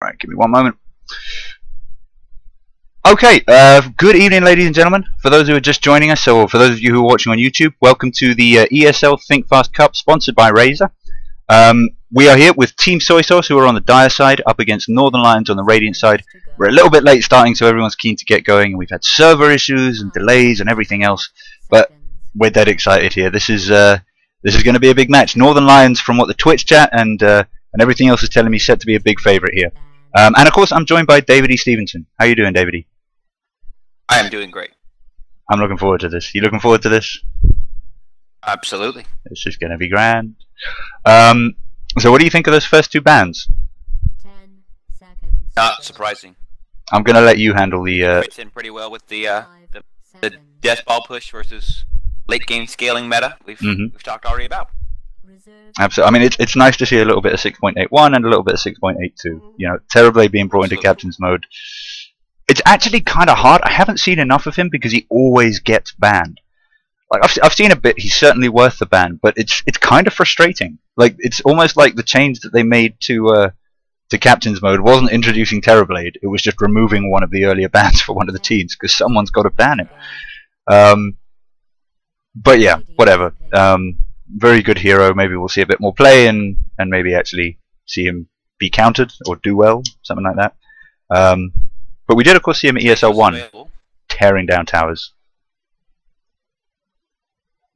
Alright, give me one moment. Okay, good evening ladies and gentlemen. For those who are just joining us, or for those of you who are watching on YouTube, welcome to the ESL ThinkFast Cup sponsored by Razer. We are here with Team Soy Sauce, who are on the Dire side, up against Northern Lions on the Radiant side. We're a little bit late starting, so everyone's keen to get going, and we've had server issues and delays and everything else, but we're dead excited here. This is going to be a big match. Northern Lions, from what the Twitch chat and everything else is telling me, set to be a big favourite here. And of course, I'm joined by David E. Stevenson. How you doing, David E? I am doing great. I'm looking forward to this. You looking forward to this? Absolutely. It's just going to be grand. So what do you think of those first two bans? 10 seconds. Not surprising. I'm going to let you handle the... Fits in pretty well with the death ball push versus late game scaling meta we've talked already about. Absolutely. I mean, it's nice to see a little bit of 6.81 and a little bit of 6.82. You know, TerrorBlade being brought into captain's mode. It's actually kind of hard. I haven't seen enough of him because he always gets banned. Like I've seen a bit. He's certainly worth the ban, but it's kind of frustrating. Like it's almost like the change that they made to captain's mode wasn't introducing TerrorBlade. It was just removing one of the earlier bans for one of the teams because someone's got to ban him. But yeah, whatever. Very good hero. Maybe we'll see a bit more play and maybe actually see him be countered or do well, something like that. But we did of course see him at ESL 1 tearing down towers.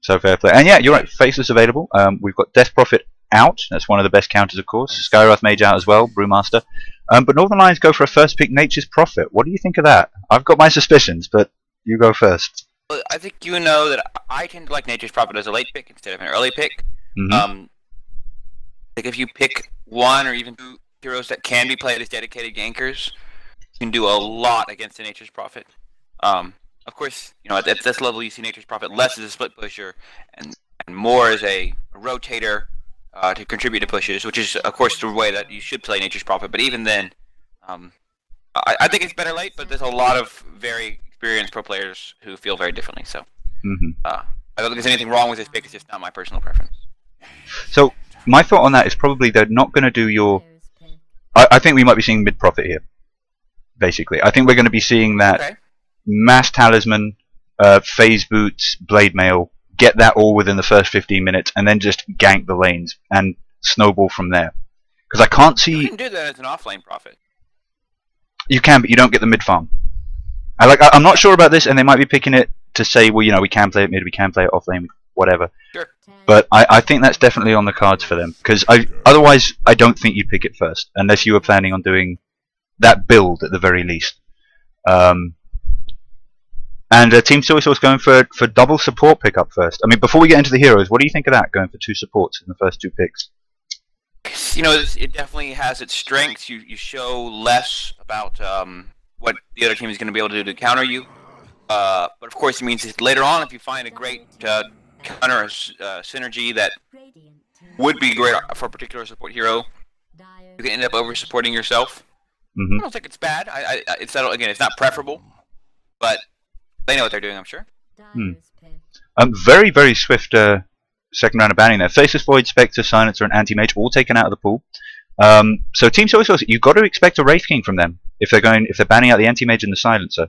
So fair play. And yeah, you're right, Faceless available. We've got Death Prophet out. That's one of the best counters of course. Skywrath Mage out as well, Brewmaster. But Northern Lions go for a first pick Nature's Prophet. What do you think of that? I've got my suspicions, but you go first. Well, I think you know that I tend to like Nature's Prophet as a late pick instead of an early pick. Like if you pick one or even two heroes that can be played as dedicated gankers, you can do a lot against the Nature's Prophet. Of course, you know at this level you see Nature's Prophet less as a split pusher and more as a rotator to contribute to pushes, which is of course the way that you should play Nature's Prophet. But even then, I think it's better late. But there's a lot of very experienced pro players who feel very differently. So I don't think there's anything wrong with this pick. It's just not my personal preference. So my thought on that is probably they're not going to do your. I think we might be seeing mid Prophet here. Basically, I think we're going to be seeing that mass talisman, phase boots, blade mail. Get that all within the first 15 minutes, and then just gank the lanes and snowball from there. Because I can't see. You can do that as an offlane Prophet. You can, but you don't get the mid farm. I'm not sure about this, and they might be picking it to say, well, you know, we can play it mid, we can play it off lane, whatever. Sure. But I think that's definitely on the cards for them, because otherwise I don't think you'd pick it first, unless you were planning on doing that build at the very least. And Team Soy Sauce going for double support pickup first. I mean, before we get into the heroes, what do you think of that, going for 2 supports in the first 2 picks? You know, it definitely has its strengths. You show less about what the other team is going to be able to do to counter you. But of course, it means that later on, if you find a great counter synergy that would be great for a particular support hero, you can end up over supporting yourself. I don't think it's bad. Again, it's not preferable, but they know what they're doing, I'm sure. Very, very swift second round of banning there. Faceless Void, Spectre, Silencer, and Anti-Mage all taken out of the pool. So Team Soy Sauce, you've got to expect a Wraith King from them if they're banning out the Anti-Mage and the Silencer.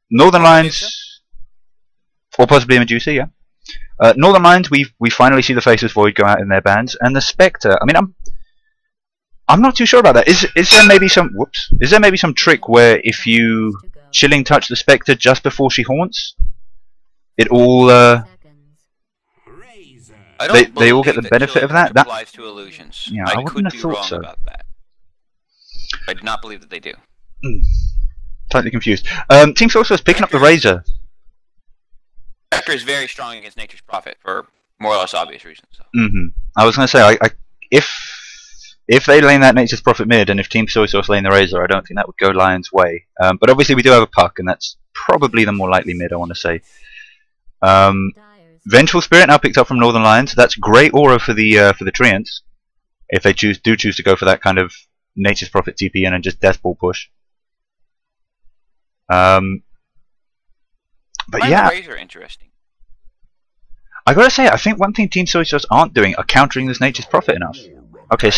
Northern Lions, or possibly a Medusa, yeah. Northern Lions, we finally see the Faceless Void go out in their bans, and the Spectre. I mean, I'm not too sure about that. Is there maybe some Is there maybe some trick where if you Chilling Touch the Spectre just before she haunts, it all they all get the benefit of that? That applies to illusions. Yeah, I wouldn't have thought so. About that. I do not believe that they do. Totally confused. Team Soy Sauce picking up the Razor. Spectre is very strong against Nature's Prophet for more or less obvious reasons. So. I was going to say, if they lane that Nature's Prophet mid, and if Team Soy Sauce lane the Razor, I don't think that would go Lion's way. But obviously we do have a Puck, and that's probably the more likely mid, I want to say. Vengeful Spirit now picked up from Northern Lions. That's great aura for the Treants, if they do choose to go for that kind of Nature's Prophet TP in and just Death Ball push. But yeah, Razor interesting. I gotta say, I think one thing Team Soy Sauce aren't doing are countering this Nature's Prophet enough. Okay,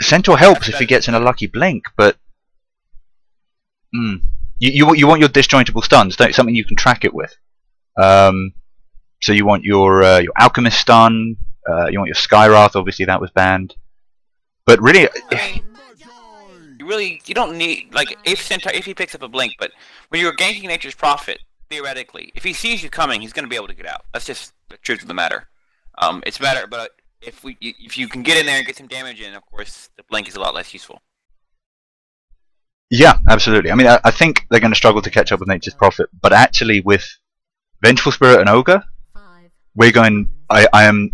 Centaur helps if he gets in a lucky blink, but you want your disjointable stuns, don't you? Something you can track it with. So you want your Alchemist stun, you want your Skywrath. Obviously, that was banned. But really, you don't need, like, if he picks up a blink, but when you're ganking Nature's Prophet, theoretically, if he sees you coming, he's going to be able to get out. That's just the truth of the matter. It's better, but if you can get in there and get some damage in, of course, the blink is a lot less useful. Yeah, absolutely. I mean, I think they're going to struggle to catch up with Nature's Prophet, but actually with Vengeful Spirit and Ogre, we're going. I am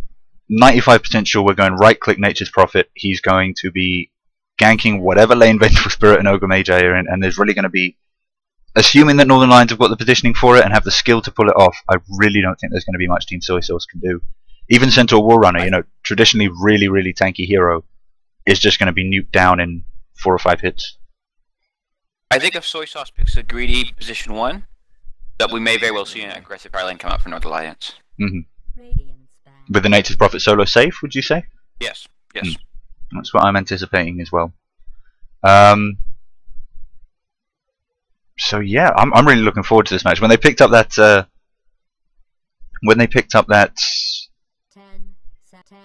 95% sure we're going right-click Nature's Prophet. He's going to be ganking whatever lane Vengeful Spirit and Ogre Magi are in, and there's really going to be, assuming that Northern Lions have got the positioning for it and have the skill to pull it off, I really don't think there's going to be much Team Soy Sauce can do. Even Centaur Warrunner, you know, traditionally really, really tanky hero, is just going to be nuked down in 4 or 5 hits. I think if Soy Sauce picks a greedy position 1, that we may very well see an aggressive power lane come out for Northern Alliance. With the Nature's Prophet solo safe, would you say? Yes, yes. That's what I'm anticipating as well. So yeah, I'm really looking forward to this match. When they picked up that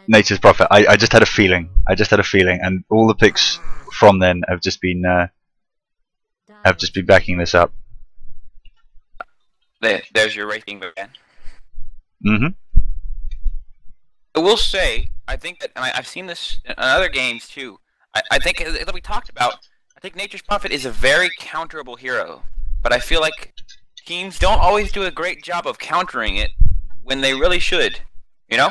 Nature's Prophet, I just had a feeling. And all the picks from then have just been backing this up. There's your rating again. I will say, I think that, and I've seen this in other games too. I think that we talked about. I think Nature's Prophet is a very counterable hero, but I feel like teams don't always do a great job of countering it when they really should. You know?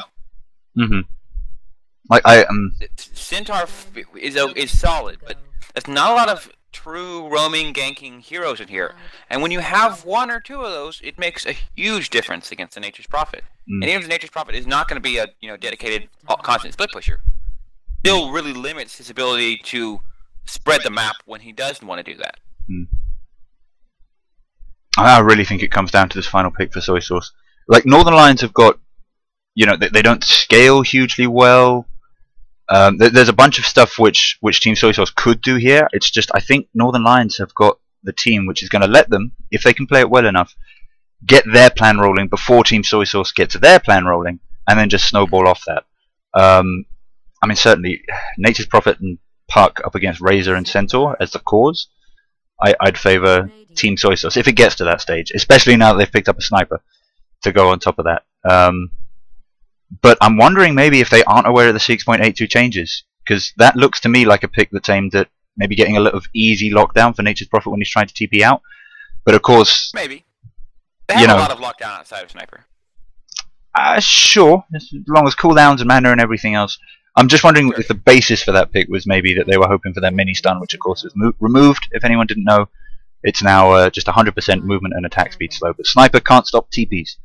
Like Centaur is solid, but there's not a lot of true roaming ganking heroes in here, and when you have 1 or 2 of those, it makes a huge difference against the Nature's Prophet. And even if the Nature's Prophet is not going to be a dedicated constant split pusher, still really limits his ability to spread the map when he does want to do that. I really think it comes down to this final pick for Soy Sauce. Like, Northern Lions have got, they don't scale hugely well. There's a bunch of stuff which Team Soy Sauce could do here. It's just, I think Northern Lions have got the team which is going to let them, if they can play it well enough, get their plan rolling before Team Soy Sauce gets their plan rolling, and then just snowball off that. I mean, certainly, Nature's Prophet and Puck up against Razor and Centaur as the cause, I'd favour Team Soy Sauce, if it gets to that stage, especially now that they've picked up a sniper to go on top of that. But I'm wondering maybe if they aren't aware of the 6.82 changes, because that looks to me like a pick that's aimed at maybe getting a little easy lockdown for Nature's Prophet when he's trying to TP out. But of course, maybe they have a lot of lockdown outside of Sniper. Sure, as long as cooldowns and mana and everything else. I'm just wondering if the basis for that pick was maybe that they were hoping for their mini stun, which of course was removed. If anyone didn't know, it's now just 100% movement and attack speed slow. But Sniper can't stop TPs.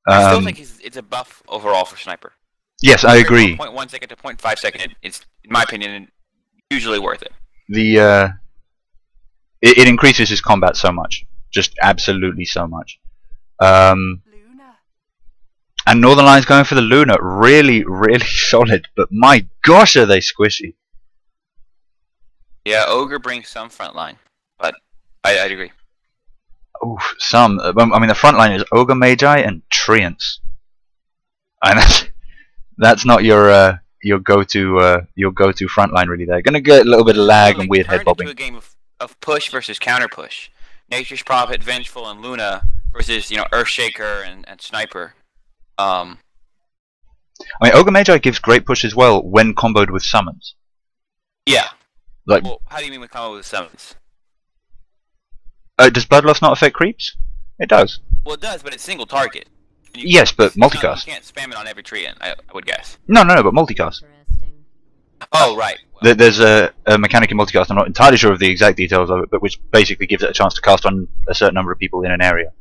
I still think it's a buff overall for Sniper. Yes, I agree. 0.1 second to 0.5 second, it's, in my opinion, usually worth it. It increases his combat so much, just absolutely so much. And Northern Lions going for the Luna, really, really solid. But my gosh, are they squishy? Yeah, Ogre brings some front line, but I'd agree. Oh, some. I mean, the front line is Ogre Magi and Treants, and that's not your go-to front line really. They're gonna get a little bit of lag and weird head bobbing. Into a game of push versus counter push. Nature's Prophet, Vengeful, and Luna versus Earthshaker and Sniper. I mean, Ogre Magi gives great push as well when comboed with summons. Yeah. Like, well, how do you mean with combo with summons? Does Bloodlust not affect creeps? It does. Well, it does, but it's single target. Yes, but multicast. You can't spam it on every tree, I would guess. No, but multicast. Oh, right. Well, there's a mechanic in multicast, I'm not entirely sure of the exact details of it, but which basically gives it a chance to cast on a certain number of people in an area.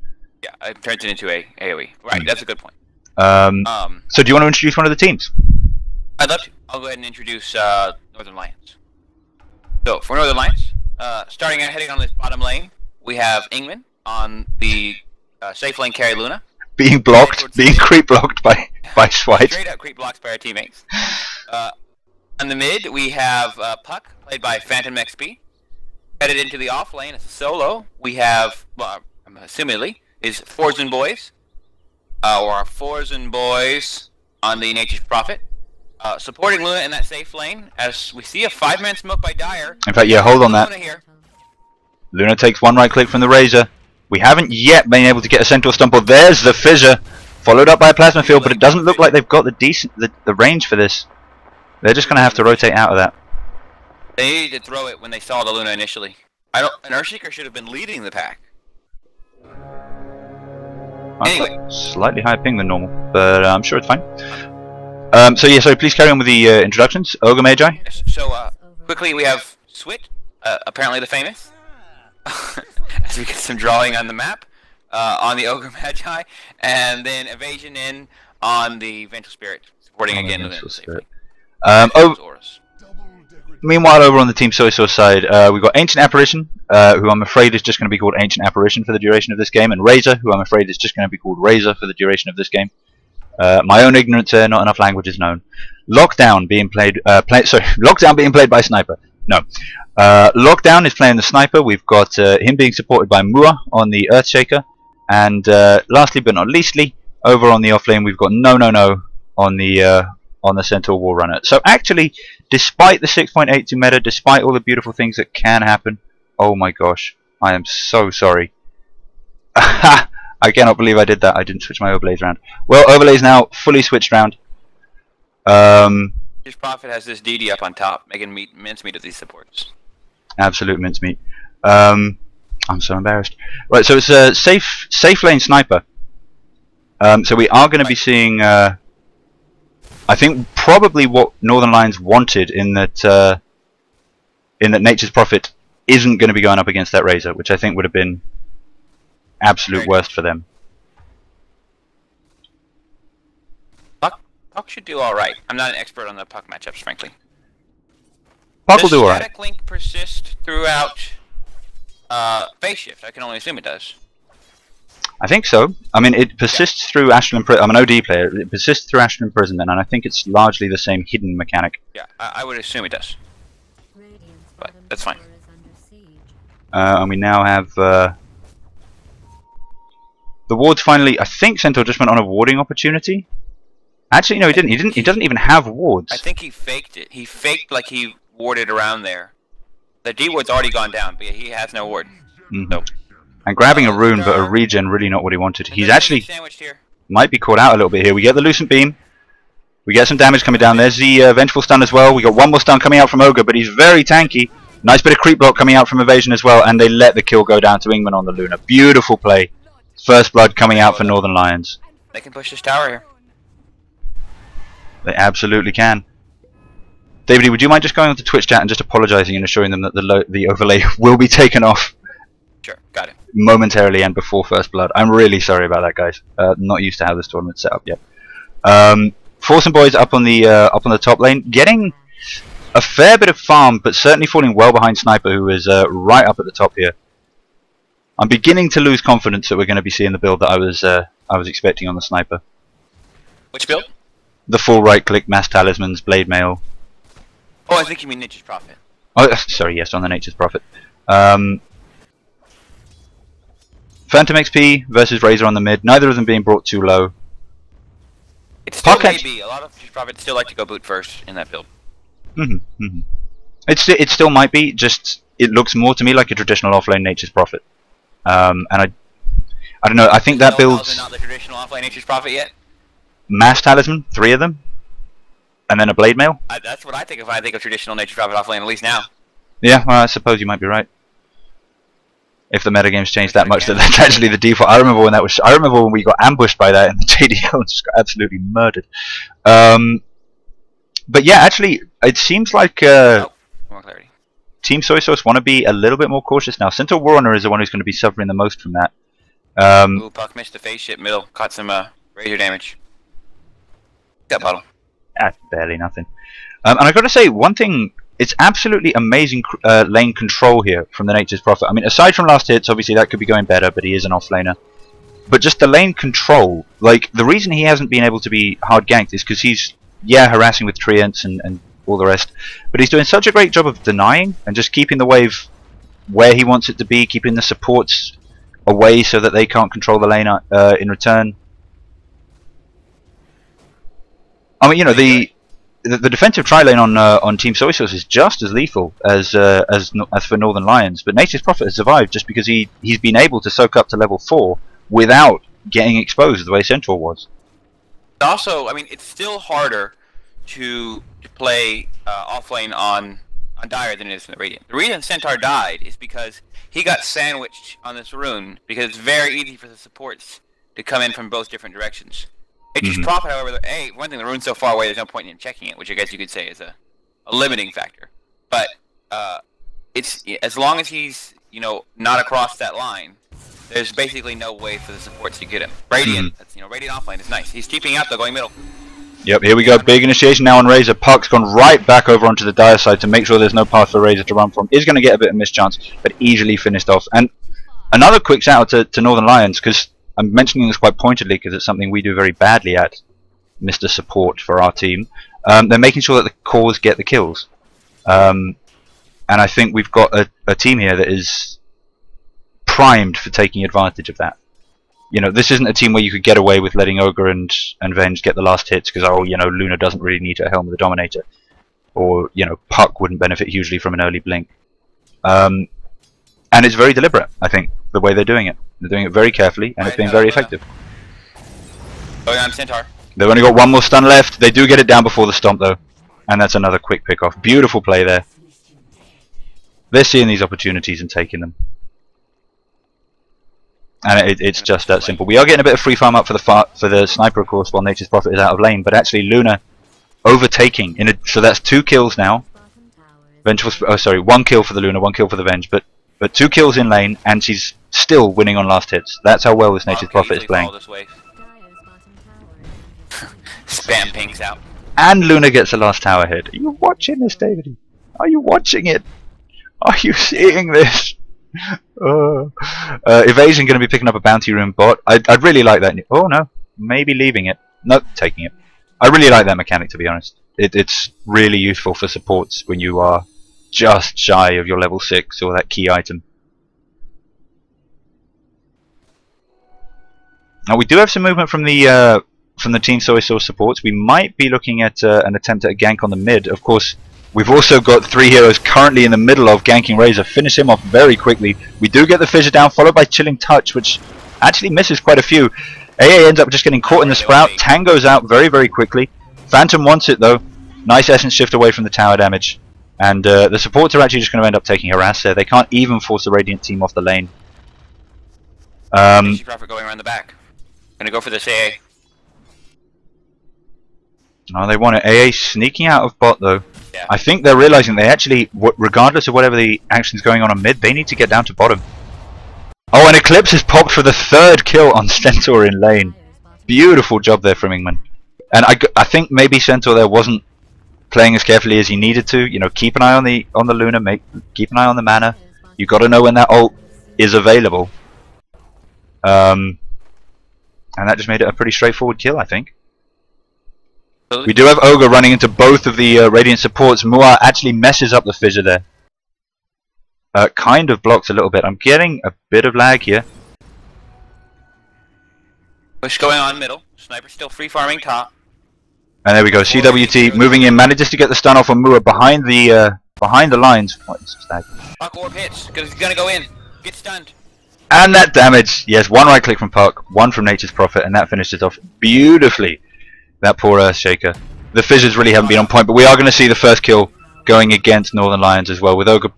Yeah, it turns it into a AoE. Right, that's a good point. So do you want to introduce one of the teams? I'd love to. I'll go ahead and introduce Northern Lions. So, for Northern Lions, starting out heading on this bottom lane, we have Ingman on the safe lane carry Luna. Being blocked, being creep blocked by Schweitz. Straight up creep blocks by our teammates. On the mid, we have Puck, played by Phantom XP. Headed into the off lane as a solo, we have, well, assumedly, is Forzen Boys. Or Forzen Boys on the Nature's Prophet. Supporting Luna in that safe lane, as we see a 5-man smoke by Dire. In fact, yeah, hold on that. Luna here. Luna takes one right click from the Razor. We haven't yet been able to get a Centaur Stumble. There's the Fissure, followed up by a Plasma Field, but it doesn't look like they've got the range for this. They're just going to have to rotate out of that. They needed to throw it when they saw the Luna initially. An Earthshaker should have been leading the pack. Anyway. Slightly higher ping than normal, but I'm sure it's fine. So yeah, so please carry on with the introductions. Ogre Magi. Yes, so quickly we have Swit, apparently the famous. As we get some drawing on the map on the Ogre Magi, and then Evasion in on the Vengeful Spirit, supporting again Vengeful Spirit. Meanwhile, over on the Team Soy Sauce side, we've got Ancient Apparition, who I'm afraid is just going to be called Ancient Apparition for the duration of this game, and Razor, who I'm afraid is just going to be called Razor for the duration of this game. My own ignorance there, not enough language is known. Lockdown being played, Lockdown being played by Sniper. No. Lockdown is playing the Sniper. We've got him being supported by Mua on the Earthshaker, and lastly but not leastly, over on the offlane, we've got No on the Centaur War Runner. So actually, despite the 6.82 meta, despite all the beautiful things that can happen, oh my gosh, I am so sorry. I cannot believe I did that. I didn't switch my overlays around. Well, overlays now fully switched around. His Prophet has this DD up on top, making mincemeat of these supports. Absolute mincemeat. I'm so embarrassed. Right, so it's a safe lane Sniper. So we are going to be seeing, I think, probably what Northern Lions wanted in that Nature's Prophet isn't going to be going up against that Razor, which I think would have been absolute worst for them. Puck should do alright. I'm not an expert on the Puck matchups, frankly. Puck will do alright. Does Static Link persist throughout Phase Shift? I can only assume it does. I think so. I mean, it persists through Astral Imprisonment. I'm an OD player. It persists through Astral Imprisonment, and I think it's largely the same hidden mechanic. Yeah, I would assume it does. But that's fine. And we now have the wards finally. I think Centaur just went on a warding opportunity. Actually, no, he didn't. He doesn't even have wards. I think he faked it. He faked like he warded around there. The D ward's already gone down, but he has no ward. So. And grabbing a rune, but a regen, really not what he wanted. He's actually might be caught out a little bit here. We get the Lucent Beam. We get some damage coming down. There's the Vengeful Stun as well. We got one more stun coming out from Ogre, but he's very tanky. Nice bit of creep block coming out from Evasion as well, and they let the kill go down to Ingman on the Luna. Beautiful play. First blood coming out for Northern Lions. They can push this tower here. They absolutely can. David, would you mind just going on to Twitch chat and just apologising and assuring them that the overlay will be taken off? Sure, got it. Momentarily and before first blood. I'm really sorry about that, guys. Not used to how this tournament's set up yet. Force and Boys up on the top lane, getting a fair bit of farm, but certainly falling well behind Sniper, who is right up at the top here. I'm beginning to lose confidence that we're going to be seeing the build that I was expecting on the Sniper. Which build? The full right-click, Mass Talismans, Blade Mail. Oh, I think you mean Nature's Prophet. Oh, sorry, yes, on the Nature's Prophet. Phantom XP versus Razor on the mid. Neither of them being brought too low. It still may be. A lot of Nature's Prophets still like to go boot first in that build. It still might be. Just it looks more to me like a traditional offlane Nature's Prophet. And I don't know. I think that builds. Not the traditional offlane Nature's Prophet yet. Mass Talisman, 3 of them, and then a Blade Mail. That's what I think of. I think of traditional Nature's Prophet offlane, at least now. Yeah, well, I suppose you might be right. If the metagame's changed that much, that that's actually the default. I remember when that was. I remember when we got ambushed by that in the JDL and just got absolutely murdered. But yeah, actually, it seems like more clarity. Team Soy Sauce want to be a little bit more cautious now. Centaur War Runner is the one who's going to be suffering the most from that. Ooh, Puck missed the phase ship middle, caught some razor damage. Got bottle. Barely nothing. And I got to say, one thing, it's absolutely amazing lane control here from the Nature's Prophet. I mean, aside from last hits, obviously that could be going better, but he is an offlaner. But just the lane control, like, the reason he hasn't been able to be hard ganked is because he's, yeah, harassing with treants and all the rest. But he's doing such a great job of denying and just keeping the wave where he wants it to be, keeping the supports away so that they can't control the lane in return. I mean, you know, the defensive tri lane on Team Soy Sauce is just as lethal as for Northern Lions, but Nature's Prophet has survived just because he's been able to soak up to level 4 without getting exposed the way Centaur was. Also, I mean, it's still harder to play offlane on Dire than it is in the Radiant. The reason Centaur died is because he got sandwiched on this rune, because it's very easy for the supports to come in from both different directions. Nature's Prophet, however, one thing, the rune's so far away, there's no point in checking it, which I guess you could say is a limiting factor. But it's as long as he's, you know, not across that line, there's basically no way for the supports to get him. Radiant, that's, you know, Radiant offlane is nice. He's TPing out though, going middle. Yep, here we go. Big initiation now on Razor. Puck's gone right back over onto the Dire side to make sure there's no path for Razor to run from. Is going to get a bit of mischance, but easily finished off. And another quick shout out to Northern Lions, because I'm mentioning this quite pointedly because it's something we do very badly at, Mr. Support for our team. They're making sure that the cores get the kills. And I think we've got a team here that is primed for taking advantage of that. You know, this isn't a team where you could get away with letting Ogre and Venge get the last hits because, oh, you know, Luna doesn't really need to Helm of the Dominator. Or, you know, Puck wouldn't benefit hugely from an early blink. And it's very deliberate, I think, the way they're doing it. They're doing it very carefully, and it's being very effective. Going on Centaur. They've only got one more stun left. They do get it down before the stomp, though. And that's another quick pick-off. Beautiful play there. They're seeing these opportunities and taking them. And it's just that simple. We are getting a bit of free farm up for the sniper, of course, while Nature's Prophet is out of lane. But actually, Luna overtaking. So that's 2 kills now. Vengeful, oh, sorry, 1 kill for the Luna, 1 kill for the Venge. But 2 kills in lane, and she's still winning on last hits. That's how well this Nature's Prophet is playing. Spam pings out. And Luna gets the last tower hit. Are you watching this, David? Are you watching it? Are you seeing this? Evasion going to be picking up a bounty room bot. I'd really like that. Oh no, maybe leaving it. No, taking it. I really like that mechanic, to be honest. It's really useful for supports when you are just shy of your level 6 or that key item. Now we do have some movement from the Team Soy Sauce supports. We might be looking at an attempt at a gank on the mid. Of course, we've also got 3 heroes currently in the middle of ganking Razor. Finish him off very quickly. We do get the fissure down, followed by Chilling Touch, which actually misses quite a few. AA ends up just getting caught in the Sprout. Tango's out very, very quickly. Phantom wants it though. Nice Essence shift away from the tower damage. And the supports are actually just going to end up taking harass there. They can't even force the Radiant team off the lane. Prophet going around the back. Gonna go for this AA. Oh, they want it. AA sneaking out of bot though. Yeah. I think they're realizing they actually, regardless of whatever the action's going on mid, they need to get down to bottom. Oh, and Eclipse has popped for the 3rd kill on Centaur in lane. Beautiful job there from Ingman. And I think maybe Centaur there wasn't playing as carefully as he needed to. You know, keep an eye on the Luna, keep an eye on the mana. You got to know when that ult is available. And that just made it a pretty straightforward kill, I think. We do have Ogre running into both of the Radiant supports. Mua actually messes up the fissure there. Kind of blocks a little bit. I'm getting a bit of lag here. Push going on middle. Sniper still free farming top. And there we go. CWT moving in, manages to get the stun off on Mua behind the lines. What is this lag? Puck orb hits, because he's gonna go in. Get stunned. And that damage. Yes, 1 right click from Puck, 1 from Nature's Prophet, and that finishes off beautifully. That poor Earthshaker. The fissures really haven't been on point, but we are going to see the first kill going against Northern Lions as well, with Ogre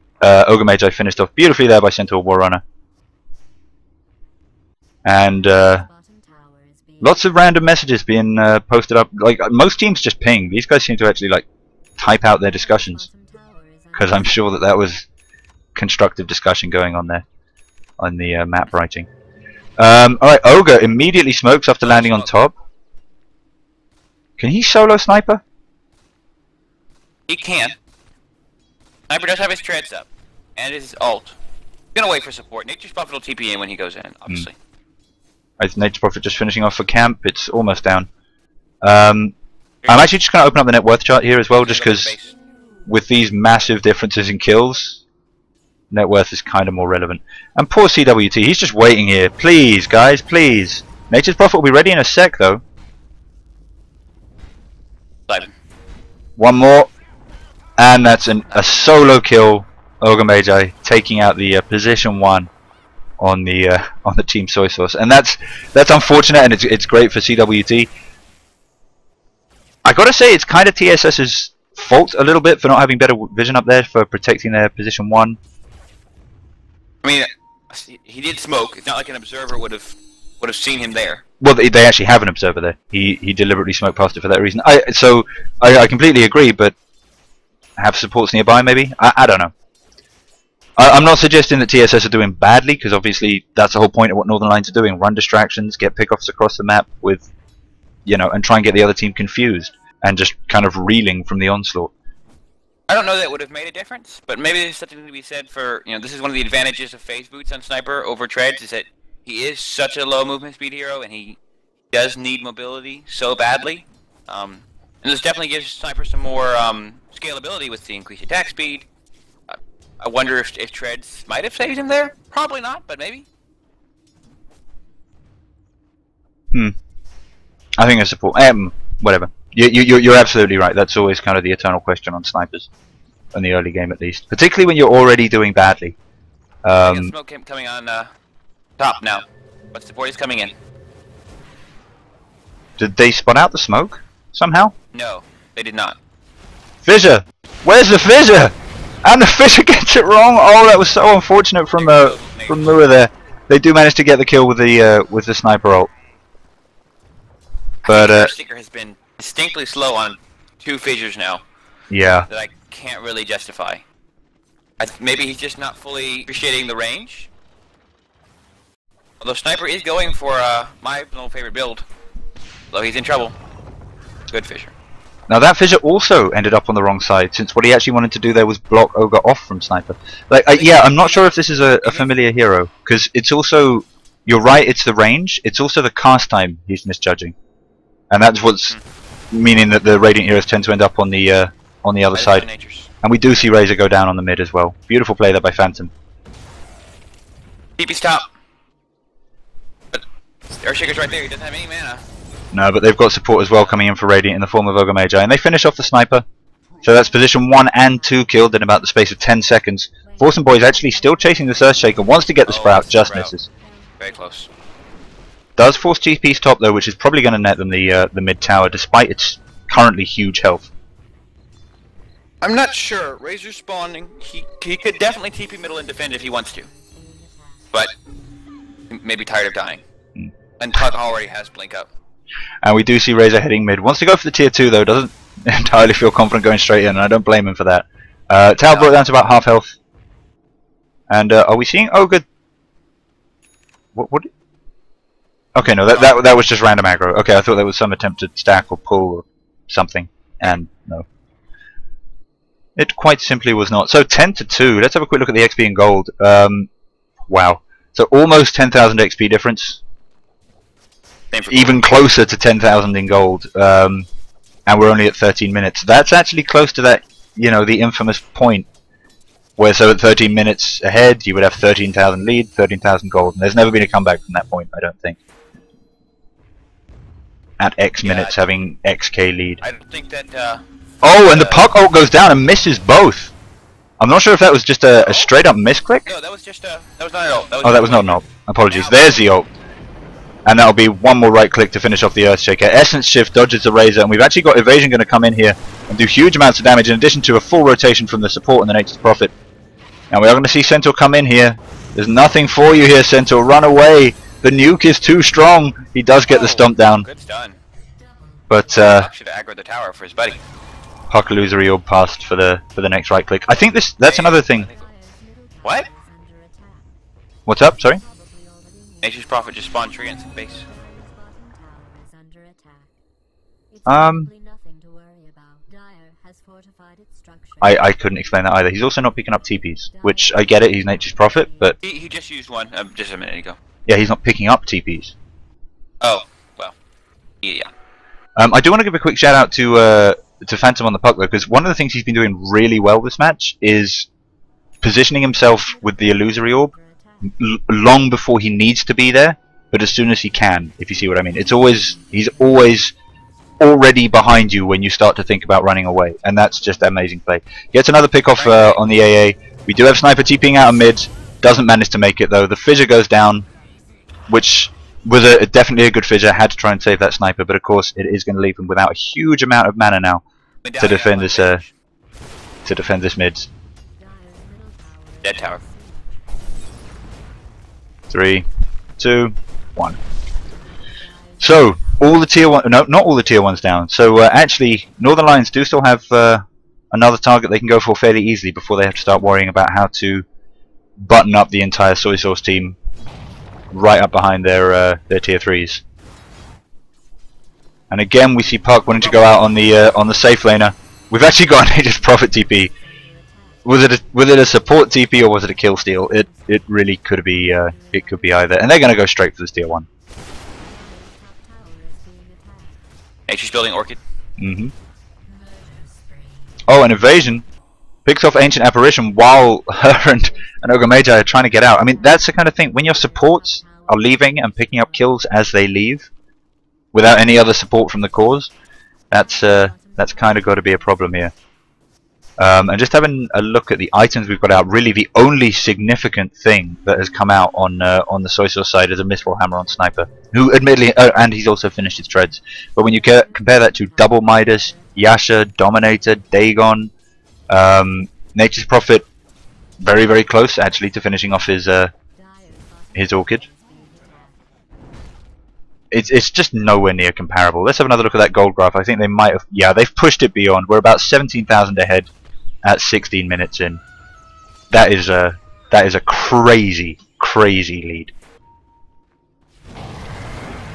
Magi finished off beautifully there by Centaur Warrunner. And lots of random messages being posted up. Like most teams just ping. These guys seem to actually like type out their discussions, because I'm sure that was constructive discussion going on there on the map writing. Alright, Ogre immediately smokes after landing on top. Can he solo Sniper? He can. Sniper does have his treads up. And his ult. He's gonna wait for support. Nature's Prophet will TP in when he goes in, obviously. Nature's Prophet just finishing off for camp. It's almost down. Gonna I'm actually just going to open up the net worth chart here as well, just because with these massive differences in kills, net worth is kind of more relevant. And poor CWT, he's just waiting here. Please, guys, please. Nature's Prophet will be ready in a sec, though. One more, and that's a solo kill. Ogre Magi taking out the position 1 on the team soy sauce, and that's unfortunate, and it's great for CWT. I gotta say, it's kind of TSS's fault a little bit for not having better vision up there for protecting their position 1. I mean, he did smoke. It's not like an observer would have seen him there. Well, they actually have an observer there. He deliberately smoked past it for that reason. I completely agree, but have supports nearby maybe? I don't know. I'm not suggesting that TSS are doing badly, because obviously that's the whole point of what Northern Lions are doing: run distractions, get pickoffs across the map with, and try and get the other team confused and just kind of reeling from the onslaught. I don't know that would have made a difference, but maybe there's something to be said for, this is one of the advantages of phase boots on Sniper over Treads, is that he is such a low movement speed hero, and he does need mobility so badly. And this definitely gives Sniper some more scalability with the increased attack speed. I wonder if Treads might have saved him there. Probably not, but maybe. I think a support. Whatever. You're absolutely right. That's always kind of the eternal question on snipers, in the early game at least. Particularly when you're already doing badly. Smoke coming on top now. But support is coming in. Did they spot out the smoke somehow? No, they did not. Fissure! Where's the Fissure? And the Fissure gets it wrong. Oh, that was so unfortunate from Lua there. They do manage to get the kill with the sniper ult. But Sticker has been distinctly slow on 2 fissures now. Yeah. That I can't really justify. Maybe he's just not fully appreciating the range. Although Sniper is going for my little favorite build. Though he's in trouble. Good fissure. Now that Fissure also ended up on the wrong side, since what he actually wanted to do there was block Ogre off from Sniper. Yeah, I'm not sure if this is a familiar hero, because it's also, you're right, it's the range, it's also the cast time he's misjudging. And that's what's meaning that the Radiant heroes tend to end up on the other side. And we do see Razor go down on the mid as well. Beautiful play there by Phantom. TP stop. But Earthshaker's right there, he doesn't have any mana. No, but they've got support as well coming in for Radiant in the form of Ogre Magi, and they finish off the Sniper. So that's position 1 and 2 killed in about the space of 10 seconds. Forsen Boy is actually still chasing the Earthshaker, wants to get the Sprout, just misses. Very close. Does force TP's top though, which is probably going to net them the mid tower, despite its currently huge health. I'm not sure. Razor spawning, he could definitely TP middle and defend if he wants to. But he may be tired of dying. And Puck already has blink up. And we do see Razor heading mid. Wants to go for the tier 2 though, doesn't entirely feel confident going straight in, and I don't blame him for that. Tower brought down to about half health. And are we seeing Ogre? What? Okay, no, that was just random aggro. Okay, I thought there was some attempt to stack or pull or something, and no. It quite simply was not. So 10-2. Let's have a quick look at the XP in gold. Wow. So almost 10,000 XP difference. Even closer to 10,000 in gold. And we're only at 13 minutes. That's actually close to that, the infamous point. Where so at 13 minutes ahead, you would have 13,000 lead, 13,000 gold. And there's never been a comeback from that point, I don't think. At X minutes having XK lead. I don't think that... oh, and the Puck ult goes down and misses both. I'm not sure if that was just a straight up misclick. No, that was just that was not an ult. That was not an ult. Apologies. There's the ult. And that'll be one more right click to finish off the Earthshaker. Essence Shift dodges the Razor, and we've actually got Evasion going to come in here and do huge amounts of damage in addition to a full rotation from the support and the Nature's Prophet. And we are going to see Centaur come in here. There's nothing for you here, Centaur. Run away. The nuke is too strong. He does get the stomp down. Good stun. But should have aggroed the tower for his buddy. Puck illusory orb passed for the next right click. I think that's another thing. What? What's up? Sorry. Nature's Prophet just spawned tree against base. I couldn't explain that either. He's also not picking up TPs, which I get it. He's Nature's Prophet, but he just used one just a minute ago. Yeah, he's not picking up TPs. Oh well, yeah. I do want to give a quick shout out to Phantom on the puck though, because one of the things he's been doing really well this match is positioning himself with the illusory orb long before he needs to be there, but as soon as he can, if you see what I mean. He's always already behind you when you start to think about running away, and that's just amazing play. Gets another pick off on the AA. We do have Sniper TPing out of mid, doesn't manage to make it though. The fissure goes down, which was definitely a good fissure. Had to try and save that Sniper, but of course it is going to leave him without a huge amount of mana now to defend this mid. Dead tower. 3, 2, 1. So all the tier 1, no, not all the tier 1s down. So actually, Northern Lions do still have another target they can go for fairly easily before they have to start worrying about how to button up the entire Soy Sauce team right up behind their tier 3s. And again, we see Puck wanting to go out on the safe laner. We've actually got an Aegis Prophet TP. Was it a support TP or was it a kill steal? It really could be it could be either, and they're going to go straight for this tier 1. Nature's building Orchid. Oh, an evasion picks off Ancient Apparition while her and Ogre Magi are trying to get out. I mean, that's the kind of thing when your supports are leaving and picking up kills as they leave without any other support from the cores. That's kind of got to be a problem here. And just having a look at the items we've got out, really the only significant thing that has come out on the Soy Sauce side is a Mistral Hammer on Sniper, who admittedly, and he's also finished his treads. But when you compare that to Double Midas, Yasha, Dominator, Dagon, Nature's Prophet, very, very close actually to finishing off his Orchid. It's just nowhere near comparable. Let's have another look at that gold graph. I think they might have, yeah, they've pushed it beyond. We're about 17,000 ahead at 16 minutes in. That is a crazy, crazy lead.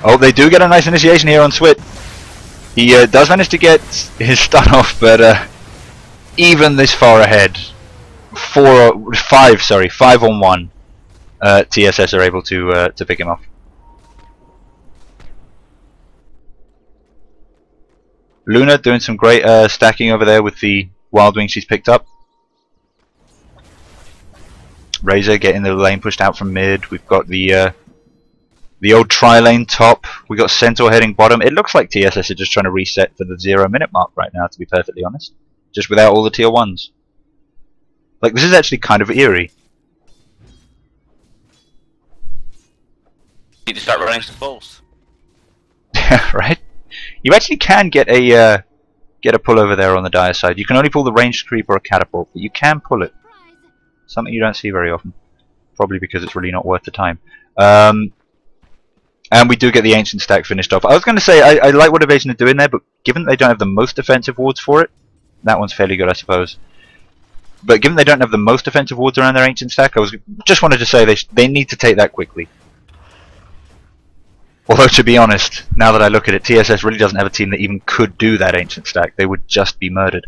Oh, they do get a nice initiation here on Swit. He does manage to get his stun off, but even this far ahead, 5 on 1, TSS are able to pick him off. Luna doing some great stacking over there with the Wild Wing she's picked up. Razor getting the lane pushed out from mid. We've got the old tri-lane top. We've got Centaur heading bottom. It looks like TSS are just trying to reset for the 0-minute mark right now, to be perfectly honest. Just without all the tier 1s. Like, this is actually kind of eerie. Need to start running some bulls. Right? You actually can get a pull over there on the dire side. You can only pull the ranged creep or a catapult, but you can pull it. Something you don't see very often. Probably because it's really not worth the time. And we do get the ancient stack finished off. I was going to say I like what Evasion are doing there, but given that they don't have the most defensive wards for it, that one's fairly good, I suppose. But given they don't have the most defensive wards around their ancient stack, I just wanted to say they need to take that quickly. Although, to be honest, now that I look at it, TSS really doesn't have a team that even could do that ancient stack. They would just be murdered.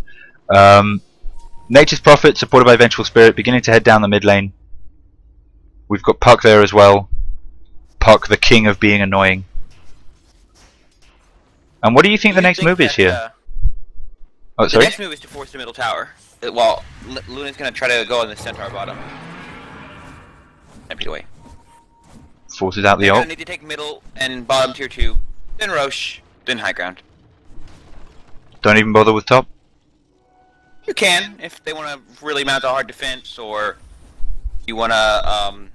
Nature's Prophet, supported by Vengeful Spirit, beginning to head down the mid lane. We've got Puck there as well. Puck, the king of being annoying. And what do you think the next move is here? Oh, sorry? The next move is to force the middle tower. While Luna's going to try to go on the Centaur bottom. Empty away. Forces out the ult. Need to take middle and bottom tier 2, then Roche, then high ground. Don't even bother with top? You can, if they want to really mount a hard defense, or you want to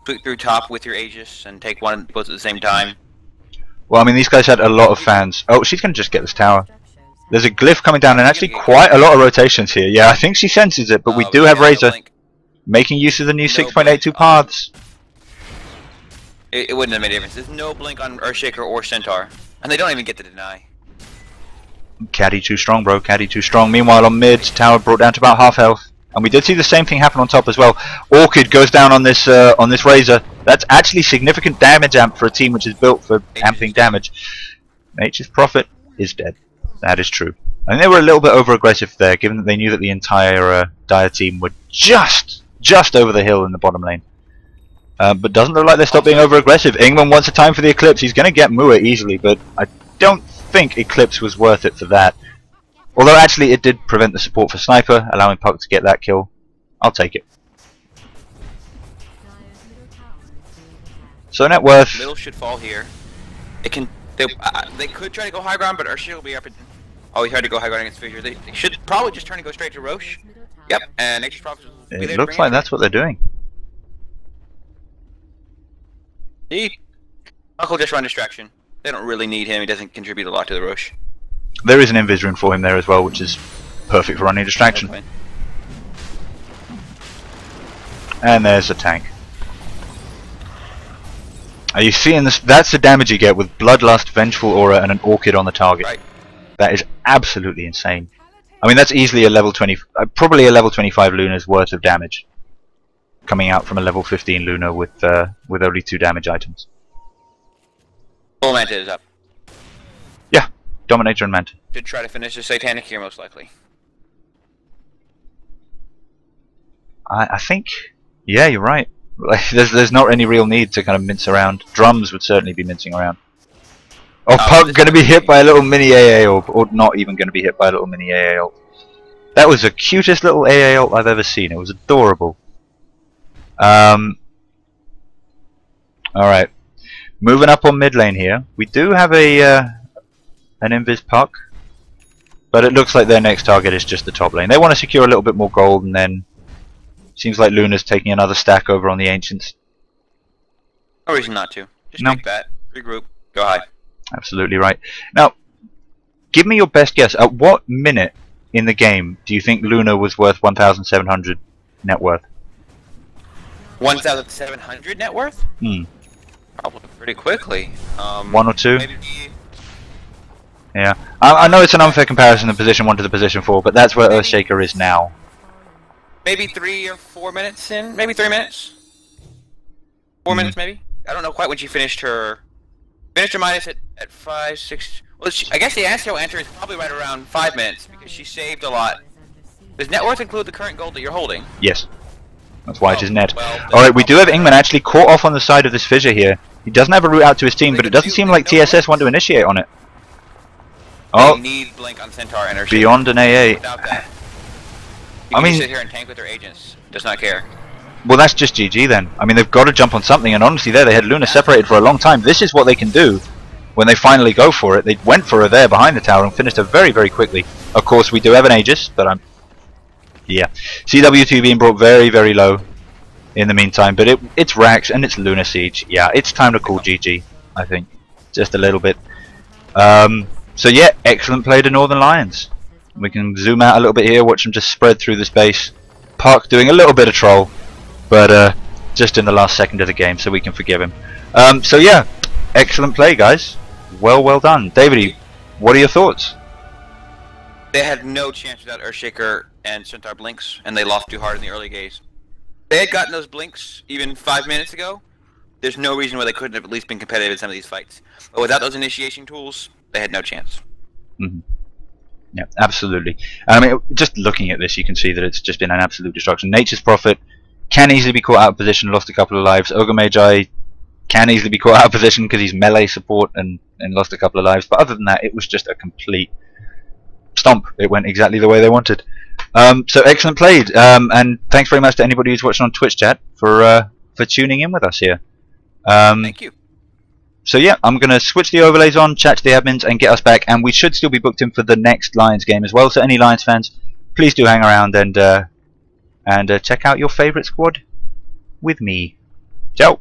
click through top with your Aegis and take one both at the same time. Well, I mean, these guys had a lot of fans. Oh, she's going to just get this tower. There's a glyph coming down, and actually quite a lot of rotations here. Yeah, I think she senses it, but we do have Razor making use of the new 6.82 paths. It wouldn't have made a difference. There's no blink on Earthshaker or Centaur. And they don't even get the deny. Caddy too strong, bro. Caddy too strong. Meanwhile, on mid, tower brought down to about half health. And we did see the same thing happen on top as well. Orchid goes down on this Razor. That's actually significant damage amp for a team which is built for amping damage. Nature's Prophet is dead. That is true. I think they were a little bit over-aggressive there, given that they knew that the entire Dire team were just over the hill in the bottom lane. But doesn't look like they stopped being over-aggressive. Ingman wants a time for the Eclipse. He's going to get Mua easily, but I don't think Eclipse was worth it for that. Although actually it did prevent the support for Sniper, allowing Puck to get that kill. I'll take it. So net worth. Middle should fall here. It can. They could try to go high ground, but Ursula will be up. Oh, he tried to go high ground against Fissure. They should probably just turn and go straight to Roche. Yep, and Nature's Prophet will be there. It looks like that's what they're doing. Puck will just run distraction. They don't really need him. He doesn't contribute a lot to the Roche. There is an invis rune for him there as well, which is perfect for running distraction. Okay. And there's a tank. Are you seeing this? That's the damage you get with Bloodlust, Vengeful Aura, and an Orchid on the target. Right. That is absolutely insane. I mean, that's easily a level 20, probably a level 25 Luna's worth of damage, coming out from a level 15 Luna with only 2 damage items. Full Manta is up. Yeah, Dominator and Manta. Should try to finish the Satanic here most likely. I think, yeah, you're right. There's not any real need to kind of mince around. Drums would certainly be mincing around. Oh, Puck going to be hit by a little mini AA ult, or not even going to be hit by a little mini AA ult. That was the cutest little AA ult I've ever seen. It was adorable. Alright. Moving up on mid lane here. We do have an invis Puck, but it looks like their next target is just the top lane. They want to secure a little bit more gold, and then seems like Luna's taking another stack over on the Ancients. No reason not to. Just No. take that, regroup, go high. Absolutely right. Now, give me your best guess. At what minute in the game do you think Luna was worth 1,700 net worth? 1,700 net worth? Probably pretty quickly. 1 or 2? Maybe. Yeah. I know it's an unfair comparison of position 1 to the position 4, but that's where Earthshaker is now. Maybe 3 or 4 minutes in? Maybe 3 minutes? 4 minutes maybe? I don't know quite when she finished her... Finished her minus at 5, 6... Well, I guess the Astro enter is probably right around 5 minutes, because she saved a lot. Does net worth include the current gold that you're holding? Yes. That's why it is net. Well, Alright, we do have Ingman actually caught off on the side of this fissure here. He doesn't have a route out to his team, but it doesn't seem like TSS want to initiate on it. Oh, They need Blink on Centaur and her beyond an AA. Without that. I mean, sit here and tank with their agents. Does not care. Well, that's just GG then. I mean, they've got to jump on something, and honestly there, they had Luna separated for a long time. This is what they can do when they finally go for it. They went for her there behind the tower and finished her very, very quickly. Of course, we do have an Aegis, but yeah. CW2 being brought very, very low in the meantime, but it's Rax and it's Luna Siege. Yeah, it's time to call GG, I think. Just a little bit. So yeah, excellent play to Northern Lions. We can zoom out a little bit here, watch them just spread through the space. Park doing a little bit of troll, but just in the last second of the game, so we can forgive him. So yeah, excellent play, guys. Well done. David, what are your thoughts? They had no chance without Earthshaker and Centaur Blinks, and they lost too hard in the early games. They had gotten those Blinks even 5 minutes ago. There's no reason why they couldn't have at least been competitive in some of these fights. But without those initiation tools, they had no chance. Yeah, absolutely. I mean, just looking at this, you can see that it's just been an absolute destruction. Nature's Prophet can easily be caught out of position, lost a couple of lives. Ogre Magi can easily be caught out of position because he's melee support and lost a couple of lives. But other than that, it was just a complete stomp. It went exactly the way they wanted. So excellent played. And thanks very much to anybody who's watching on Twitch chat for tuning in with us here. Thank you. So yeah, I'm going to switch the overlays on, chat to the admins, and get us back. And we should still be booked in for the next Lions game as well. So any Lions fans, please do hang around and check out your favourite squad with me. Ciao.